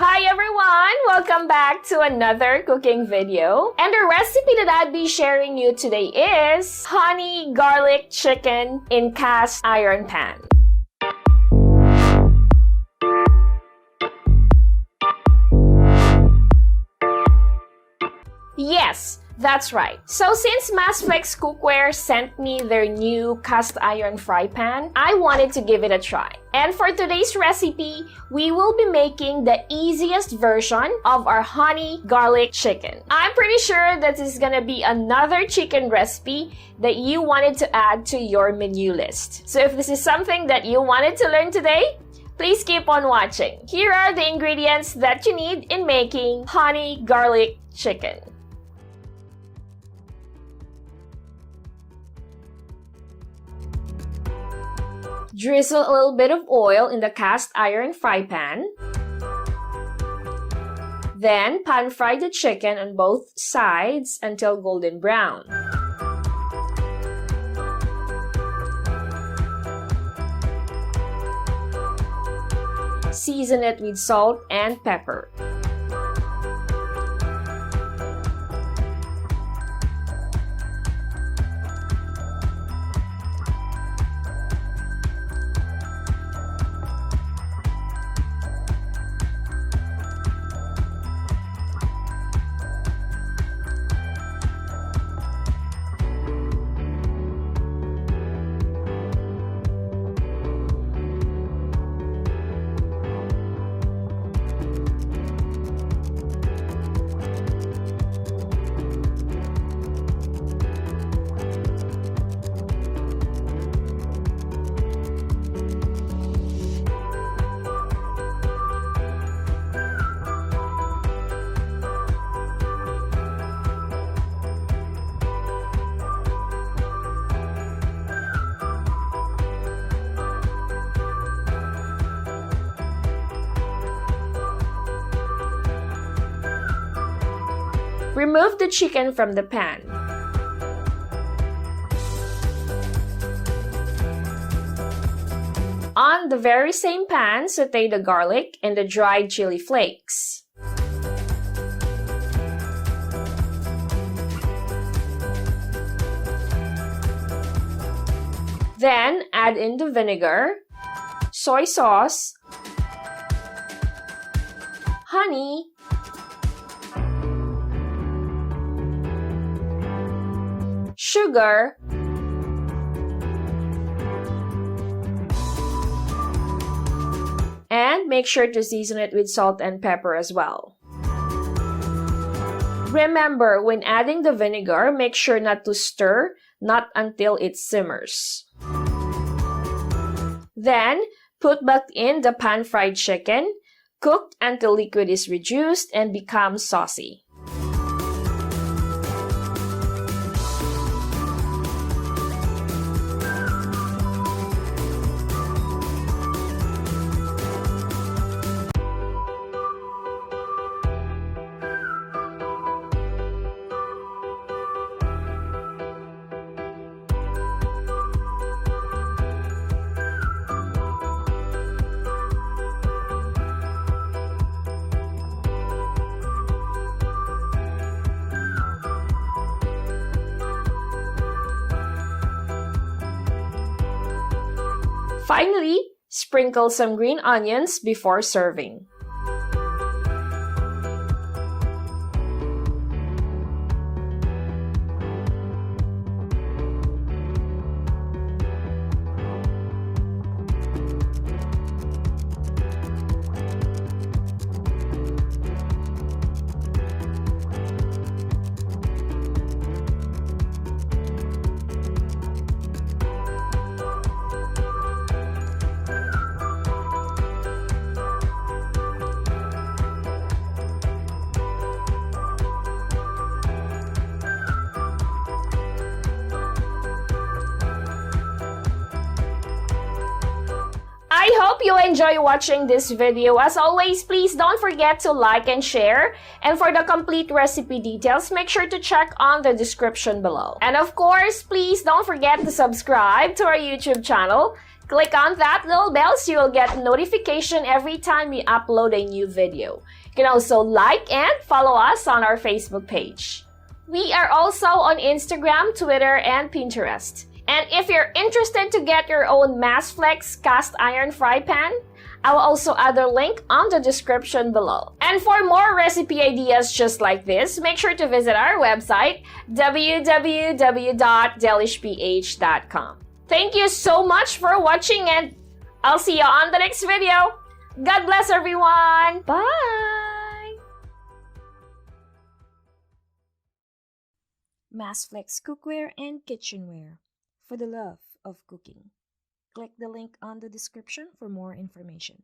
Hi everyone! Welcome back to another cooking video. And the recipe that I'll be sharing you today is honey garlic chicken in cast iron pan. Yes, that's right. So since Masflex Cookware sent me their new cast iron fry pan, I wanted to give it a try. And for today's recipe, we will be making the easiest version of our honey garlic chicken. I'm pretty sure that this is gonna be another chicken recipe that you wanted to add to your menu list. So if this is something that you wanted to learn today, please keep on watching. Here are the ingredients that you need in making honey garlic chicken. Drizzle a little bit of oil in the cast iron fry pan. Then pan fry the chicken on both sides until golden brown. Season it with salt and pepper. Remove the chicken from the pan. On the very same pan, sauté the garlic and the dried chili flakes. Then add in the vinegar, soy sauce, honey, sugar, and make sure to season it with salt and pepper as well. Remember, when adding the vinegar, make sure not to stir, not until it simmers. Then, put back in the pan-fried chicken, cooked until liquid is reduced and becomes saucy. Finally, sprinkle some green onions before serving. I hope you enjoy watching this video. As always, please don't forget to like and share. And for the complete recipe details, make sure to check on the description below. And of course, please don't forget to subscribe to our YouTube channel. Click on that little bell so you'll get notification every time we upload a new video. You can also like and follow us on our Facebook page. We are also on Instagram, Twitter, and Pinterest. And if you're interested to get your own Masflex cast iron fry pan, I will also add a link on the description below. And for more recipe ideas just like this, make sure to visit our website, www.delishph.com. Thank you so much for watching, and I'll see you on the next video. God bless everyone. Bye. Masflex cookware and kitchenware for the love of cooking. Click the link on the description for more information.